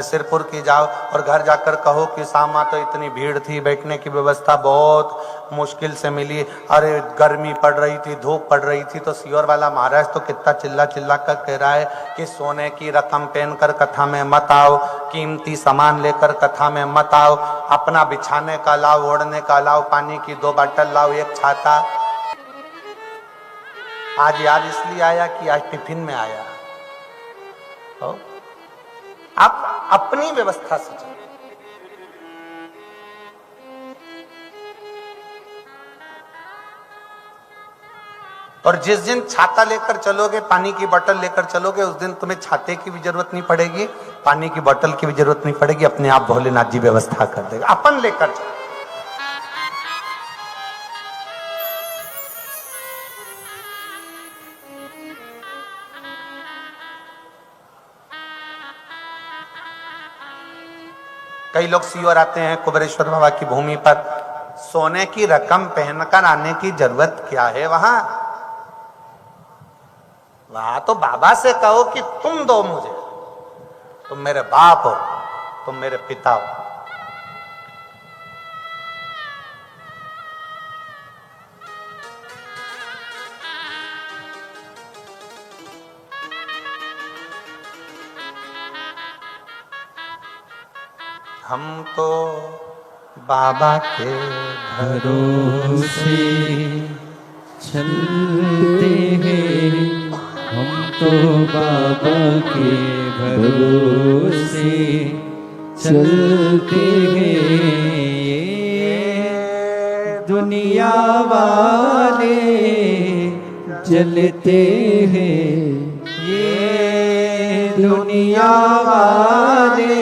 सिरपुर की जाओ, और घर जाकर कहो कि सामा तो इतनी भीड़ थी, बैठने की व्यवस्था बहुत मुश्किल से मिली, अरे गर्मी पड़ रही थी, धूप पड़ रही थी। तो सीहोर वाला महाराज तो कितना चिल्ला चिल्ला कर कह रहा है कि सोने की रकम पहनकर कथा में मत आओ, कीमती सामान लेकर कथा में मत आओ, अपना बिछाने का लाओ, ओढ़ने का लाओ, पानी की 2 बाटल लाओ, 1 छाता। आज याद इसलिए आया कि आज टिफिन में आया। तो आप अपनी व्यवस्था से चलो। और जिस दिन छाता लेकर चलोगे, पानी की बोतल लेकर चलोगे, उस दिन तुम्हें छाते की भी जरूरत नहीं पड़ेगी, पानी की बोतल की भी जरूरत नहीं पड़ेगी, अपने आप भोलेनाथ जी व्यवस्था कर देगा। अपन लेकर चलो। कई लोग सीहोर आते हैं कुबेरेश्वर बाबा की भूमि पर, सोने की रकम पहनकर आने की जरूरत क्या है? वहां तो बाबा से कहो कि तुम दो मुझे, तुम मेरे बाप हो, तुम मेरे पिता हो। हम तो बाबा के भरोसे चलते हैं, हम तो बाबा के भरोसे चलते हैं। ये दुनिया वाले जलते हैं, ये दुनिया वाले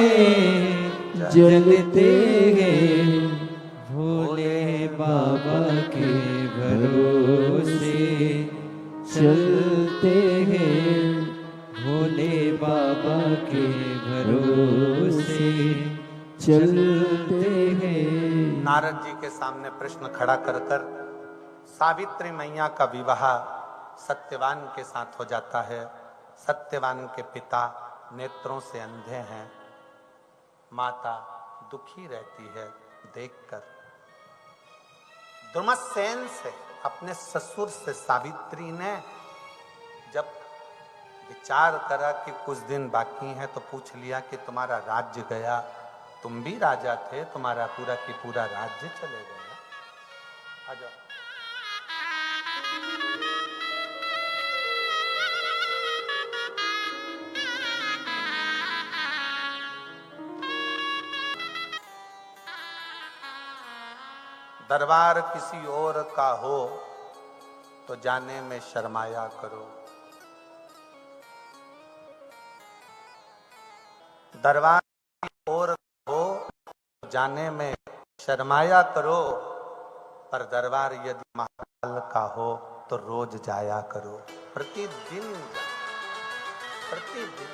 जलते हैं, भोले बाबा के भरोसे चलते हैं, भोले बाबा के भरोसे चलते हैं। नारद जी के सामने प्रश्न खड़ा कर कर सावित्री मैया का विवाह सत्यवान के साथ हो जाता है। सत्यवान के पिता नेत्रों से अंधे हैं, माता दुखी रहती है देखकर। दुर्मसेन से, अपने ससुर से सावित्री ने जब विचार करा कि कुछ दिन बाकी है, तो पूछ लिया कि तुम्हारा राज्य गया, तुम भी राजा थे, तुम्हारा पूरा की पूरा राज्य चले गया। आ जाओ। दरबार किसी और का हो तो जाने में शर्माया करो, दरबार किसी और का हो तो जाने में शर्माया करो, पर दरबार यदि महाकाल का हो तो रोज जाया करो। प्रतिदिन प्रतिदिन।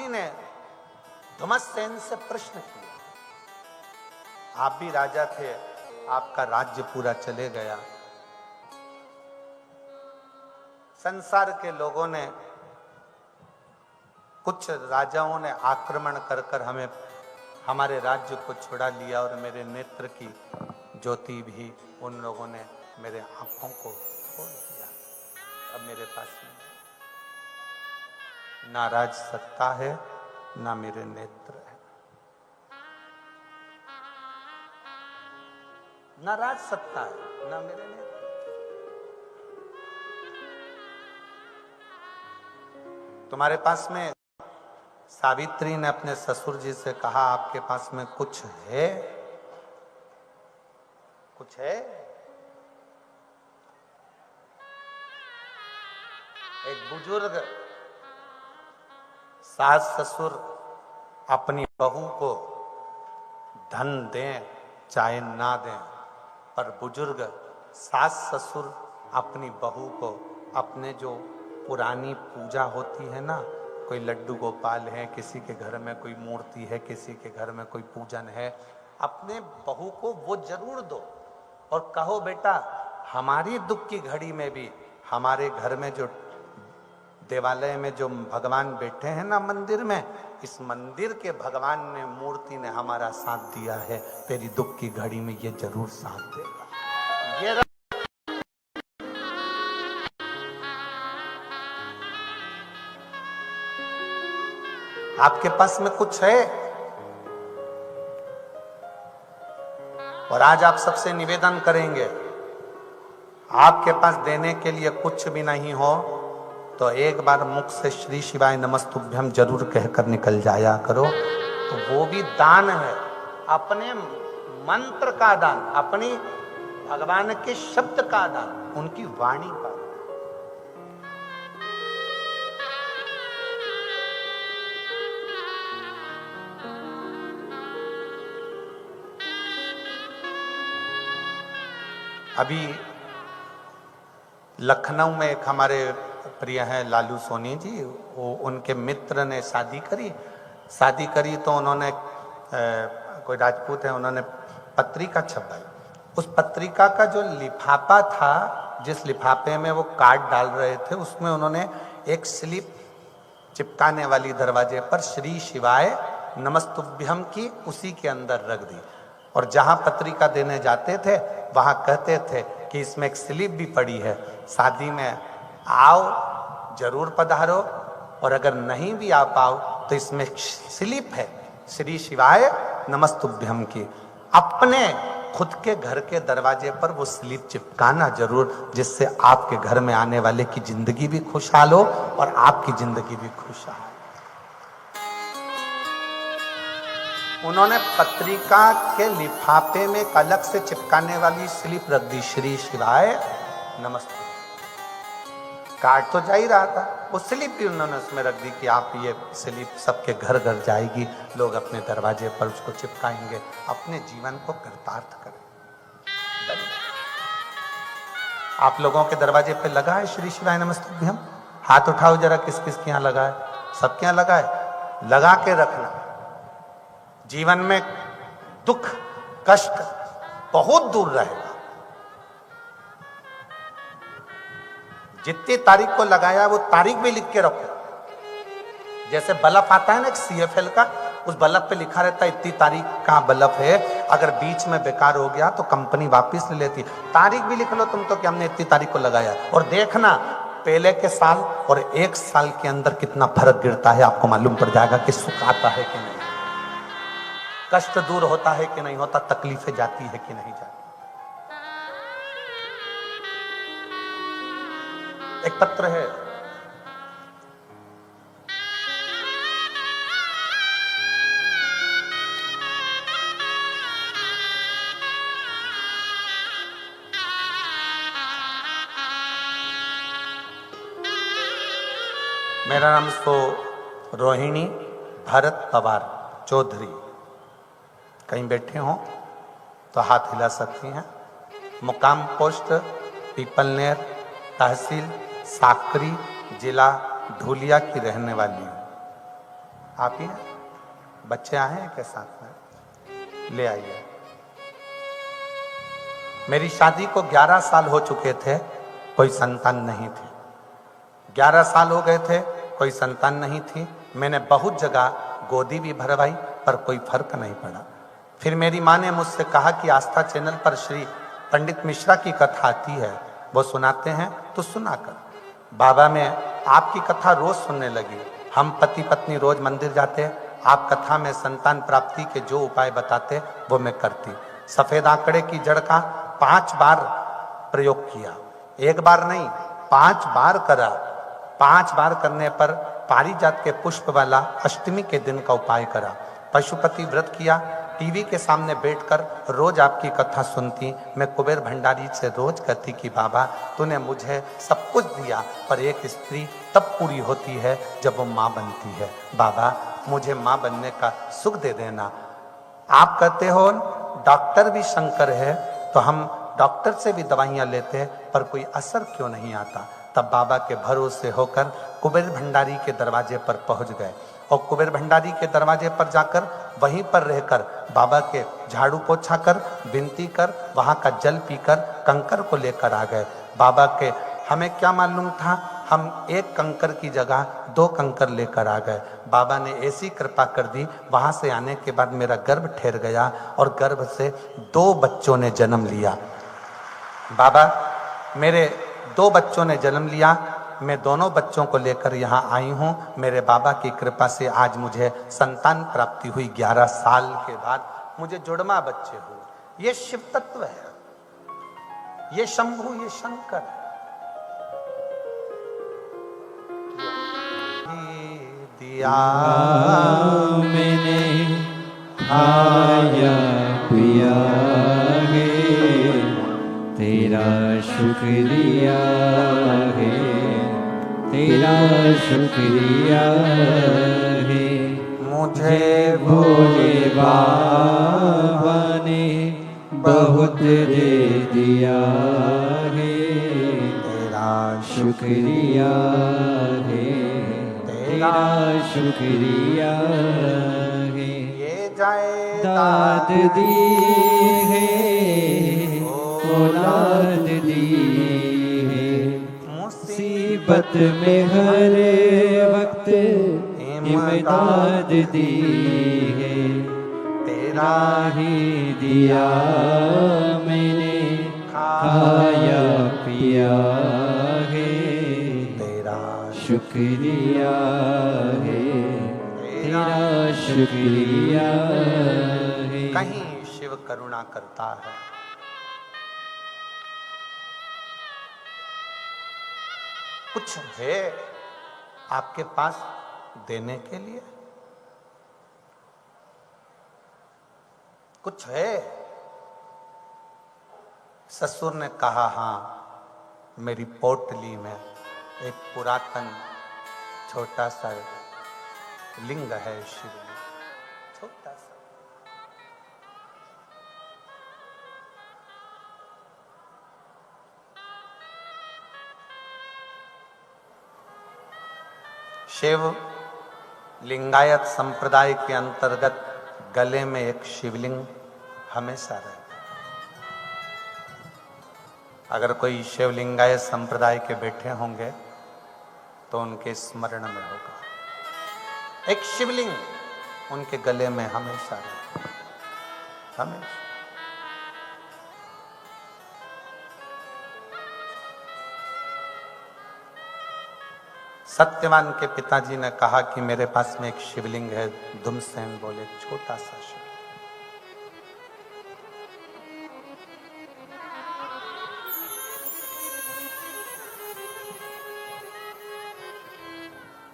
ने धुमसेन से प्रश्न किया, आप भी राजा थे, आपका राज्य पूरा चले गया, संसार के लोगों ने, कुछ राजाओं ने आक्रमण कर कर हमें, हमारे राज्य को छुड़ा लिया, और मेरे नेत्र की ज्योति भी उन लोगों ने मेरे आंखों को खोल दिया। अब मेरे पास ना राज सत्ता है, ना मेरे नेत्र है, ना राज सत्ता है, ना मेरे नेत्र। तुम्हारे पास में, सावित्री ने अपने ससुर जी से कहा, आपके पास में कुछ है? कुछ है? एक बुजुर्ग सास ससुर अपनी बहू को धन दें चाहे ना दें, पर बुजुर्ग सास ससुर अपनी बहू को अपने जो पुरानी पूजा होती है ना, कोई लड्डू गोपाल है, किसी के घर में कोई मूर्ति है, किसी के घर में कोई पूजन है, अपने बहू को वो जरूर दो और कहो बेटा हमारी दुख की घड़ी में भी हमारे घर में जो देवालय में जो भगवान बैठे हैं ना मंदिर में, इस मंदिर के भगवान ने मूर्ति ने हमारा साथ दिया है, तेरी दुख की घड़ी में ये जरूर साथ देगा। ये आपके पास में कुछ है और आज आप सबसे निवेदन करेंगे, आपके पास देने के लिए कुछ भी नहीं हो तो एक बार मुख से श्री शिवाय नमस्तुभ्यम जरूर कहकर निकल जाया करो। तो वो भी दान है, अपने मंत्र का दान, अपनी भगवान के शब्द का दान, उनकी वाणी का। अभी लखनऊ में एक हमारे प्रिय हैं लालू सोनी जी, वो उनके मित्र ने शादी करी तो उन्होंने कोई राजपूत है, उन्होंने पत्रिका छपाई। उस पत्रिका का जो लिफाफा था, जिस लिफाफे में वो कार्ड डाल रहे थे, उसमें उन्होंने एक स्लिप चिपकाने वाली दरवाजे पर श्री शिवाय नमस्तुभ्यम की उसी के अंदर रख दी। और जहां पत्रिका देने जाते थे वहां कहते थे कि इसमें एक स्लिप भी पड़ी है, शादी में आओ जरूर पधारो, और अगर नहीं भी आ पाओ तो इसमें स्लिप है श्री शिवाय नमस्तुभ्यम की। अपने खुद के घर के दरवाजे पर वो स्लिप चिपकाना जरूर, जिससे आपके घर में आने वाले की जिंदगी भी खुशहाल हो और आपकी जिंदगी भी खुशहाल। उन्होंने पत्रिका के लिफाफे में एक अलग से चिपकाने वाली स्लिप रख दी, श्री शिवाय नमस्ते। कार्ड तो जा ही रहा था, वो स्लिप भी उन्होंने उसमें रख दी कि आप ये स्लिप सबके घर घर जाएगी, लोग अपने दरवाजे पर उसको चिपकाएंगे, अपने जीवन को कृतार्थ करें। आप लोगों के दरवाजे पे लगा है श्री शिवाय नमस्तुभ्यम? हाथ उठाओ जरा, किस किस के यहाँ लगा है? सबके यहाँ लगा है? लगा के रखना। जीवन में दुख कष्ट बहुत दूर रहेगा। जितनी तारीख को लगाया वो तारीख भी लिख के रखो। जैसे बल्ब आता है ना CFL का, उस बल्ब पे लिखा रहता है इतनी तारीख का बल्ब है, अगर बीच में बेकार हो गया तो कंपनी वापस ले लेती। तारीख भी लिख लो तुम तो कि हमने इतनी तारीख को लगाया, और देखना पहले के साल और एक साल के अंदर कितना फर्क गिरता है, आपको मालूम पड़ जाएगा कि सुख आता है कि नहीं, कष्ट दूर होता है कि नहीं होता, तकलीफें जाती है कि नहीं जाती। एक पत्र है, मेरा नाम सो रोहिणी भरत पवार चौधरी। कहीं बैठे हों तो हाथ हिला सकती हैं। मुकाम पोस्ट पीपलनेर, तहसील साकरी, जिला धुलिया की रहने वाली हूँ। आप ही हैं? बच्चे आए हैं के साथ में? ले आइए। मेरी शादी को 11 साल हो चुके थे, कोई संतान नहीं थी। 11 साल हो गए थे, कोई संतान नहीं थी। मैंने बहुत जगह गोदी भी भरवाई पर कोई फर्क नहीं पड़ा। फिर मेरी माँ ने मुझसे कहा कि आस्था चैनल पर श्री पंडित मिश्रा की कथा आती है, वो सुनाते हैं तो सुना कर। बाबा मैं आपकी कथा रोज सुनने लगी। हम पति पत्नी रोज मंदिर जाते, आप कथा में संतान प्राप्ति के जो उपाय बताते वो मैं करती। सफेद आंकड़े की जड़ का 5 बार प्रयोग किया, एक बार नहीं 5 बार करा। 5 बार करने पर पारिजात के पुष्प वाला अष्टमी के दिन का उपाय करा। पशुपति व्रत किया। टीवी के सामने बैठकर रोज आपकी कथा सुनती। मैं कुबेर भंडारी से रोज कहती कि बाबा तूने मुझे सब कुछ दिया, पर एक स्त्री तब पूरी होती है जब वो माँ बनती है। बाबा मुझे माँ बनने का सुख दे देना। आप कहते हो डॉक्टर भी शंकर है, तो हम डॉक्टर से भी दवाइयाँ लेते हैं पर कोई असर क्यों नहीं आता। तब बाबा के भरोसे होकर कुबेर भंडारी के दरवाजे पर पहुंच गए और कुबेर भंडारी के दरवाजे पर जाकर वहीं पर रहकर बाबा के झाड़ू पोछा कर विनती कर वहां का जल पीकर कंकर को लेकर आ गए। बाबा के हमें क्या मालूम था, हम एक कंकर की जगह 2 कंकर लेकर आ गए। बाबा ने ऐसी कृपा कर दी, वहां से आने के बाद मेरा गर्भ ठहर गया और गर्भ से 2 बच्चों ने जन्म लिया। बाबा मेरे 2 बच्चों ने जन्म लिया, मैं दोनों बच्चों को लेकर यहाँ आई हूँ। मेरे बाबा की कृपा से आज मुझे संतान प्राप्ति हुई। 11 साल के बाद मुझे जुड़वा बच्चे हुए। ये शिव तत्व है, ये शंभु, ये शंकर है। दिया मैंने खाया पिया है, तेरा शुक्रिया है, तेरा शुक्रिया है। मुझे भोले बाबा ने बहुत दे दिया है, तेरा शुक्रिया है, तेरा शुक्रिया है। ये जाए दाद दी है, औलाद दी है, मुसीबत में हर वक्त इमदाद दी है। तेरा ही दिया मैंने खाया पिया है, तेरा शुक्रिया है, तेरा शुक्रिया है। कहीं शिव करुणा करता है, कुछ है आपके पास देने के लिए, कुछ है। ससुर ने कहा हाँ, मेरी पोटली में एक पुरातन छोटा सा लिंग है, शिवलिंग छोटा सा। शिव लिंगायत संप्रदाय के अंतर्गत गले में एक शिवलिंग हमेशा रहता है। अगर कोई शिव लिंगायत संप्रदाय के बैठे होंगे तो उनके स्मरण में होगा एक शिवलिंग उनके गले में हमेशा रहता है, हमेशा। सत्यवान के पिताजी ने कहा कि मेरे पास में एक शिवलिंग है। धुमसेन बोले छोटा सा शिवलिंग।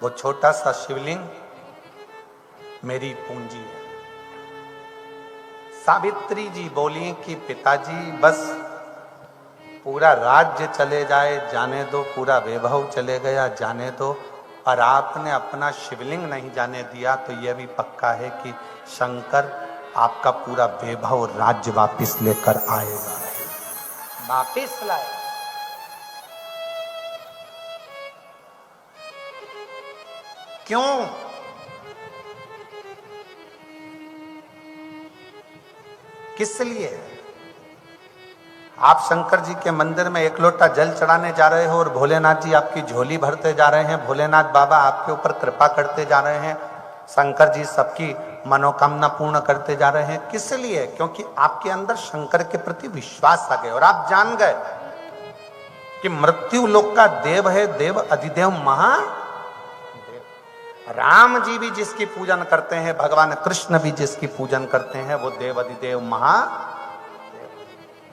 वो छोटा सा शिवलिंग मेरी पूंजी है। सावित्री जी बोली कि पिताजी बस पूरा राज्य चले जाए जाने दो, पूरा वैभव चले गया जाने दो, और आपने अपना शिवलिंग नहीं जाने दिया तो यह भी पक्का है कि शंकर आपका पूरा वैभव राज्य वापिस लेकर आएगा, वापिस लाए। क्यों? किस लिए? आप शंकर जी के मंदिर में एक लोटा जल चढ़ाने जा रहे हो और भोलेनाथ जी आपकी झोली भरते जा रहे हैं, भोलेनाथ बाबा आपके ऊपर कृपा करते जा रहे हैं, शंकर जी सबकी मनोकामना पूर्ण करते जा रहे हैं। किस लिए? क्योंकि आपके अंदर शंकर के प्रति विश्वास आ गया और आप जान गए कि मृत्यु लोक का देव है, देव अधिदेव महादेव। राम जी भी जिसकी पूजन करते हैं, भगवान कृष्ण भी जिसकी पूजन करते हैं, वो देव अधिदेव महादेव।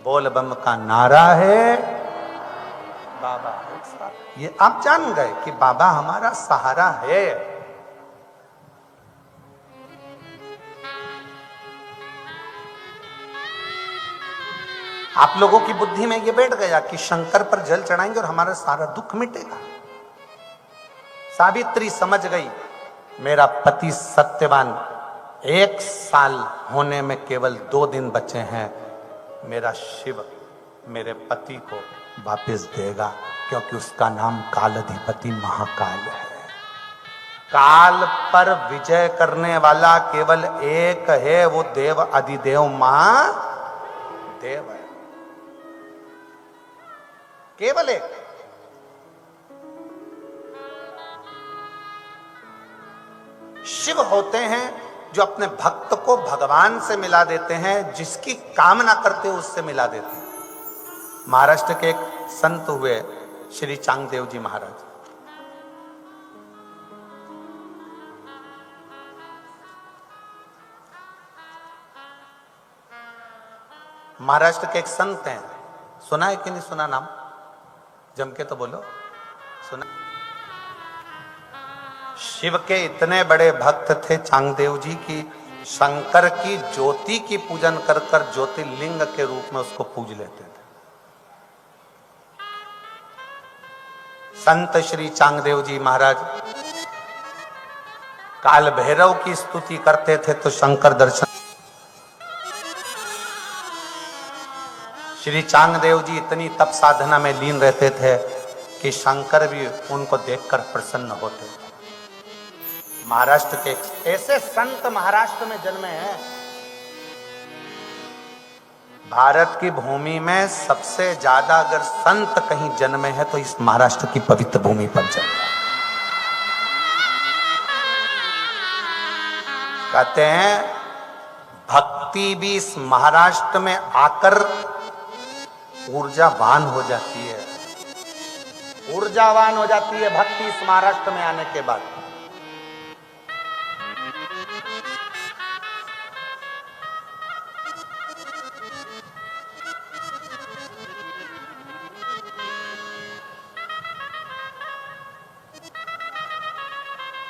बोल बम का नारा है बाबा। ये आप जान गए कि बाबा हमारा सहारा है। आप लोगों की बुद्धि में ये बैठ गया कि शंकर पर जल चढ़ाएंगे और हमारा सारा दुख मिटेगा। सावित्री समझ गई मेरा पति सत्यवान 1 साल होने में केवल 2 दिन बचे हैं, मेरा शिव मेरे पति को वापस देगा। क्योंकि उसका नाम कालाधिपति महाकाल है। काल पर विजय करने वाला केवल एक है, वो देव अधिदेव महादेव है, केवल एक। शिव होते हैं जो अपने भक्त को भगवान से मिला देते हैं, जिसकी कामना करते हो उससे मिला देते हैं। महाराष्ट्र के एक संत हुए श्री चांगदेव जी महाराज। महाराष्ट्र के एक संत हैं, सुना है कि नहीं सुना नाम? जम के तो बोलो, सुना? शिव के इतने बड़े भक्त थे चांगदेव जी की, शंकर की ज्योति की पूजन कर कर ज्योतिर्लिंग के रूप में उसको पूज लेते थे। संत श्री चांगदेव जी महाराज काल भैरव की स्तुति करते थे तो शंकर दर्शन। श्री चांगदेव जी इतनी तप साधना में लीन रहते थे कि शंकर भी उनको देखकर प्रसन्न होते थे। महाराष्ट्र के ऐसे संत महाराष्ट्र में जन्मे हैं। भारत की भूमि में सबसे ज्यादा अगर संत कहीं जन्मे हैं तो इस महाराष्ट्र की पवित्र भूमि पर जन्मे। कहते हैं भक्ति भी इस महाराष्ट्र में आकर ऊर्जावान हो जाती है, ऊर्जावान हो जाती है भक्ति इस महाराष्ट्र में आने के बाद।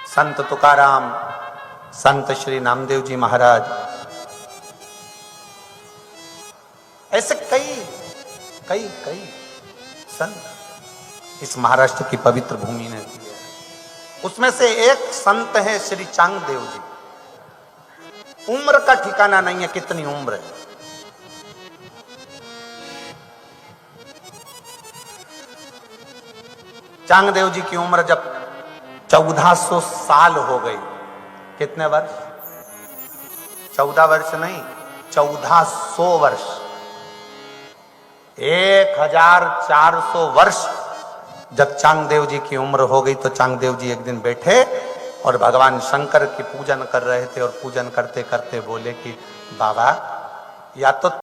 संत तुकाराम, संत श्री नामदेव जी महाराज, ऐसे कई कई कई संत इस महाराष्ट्र की पवित्र भूमि ने दिए। उसमें से एक संत है श्री चांगदेव जी। उम्र का ठिकाना नहीं है, कितनी उम्र है। चांगदेव जी की उम्र जब 1400 साल हो गई। कितने वर्ष? 14 वर्ष नहीं, 1400 वर्ष, 1400 वर्ष जब चांगदेव जी की उम्र हो गई तो चांगदेव जी एक दिन बैठे और भगवान शंकर की पूजन कर रहे थे और पूजन करते करते बोले कि बाबा, या तो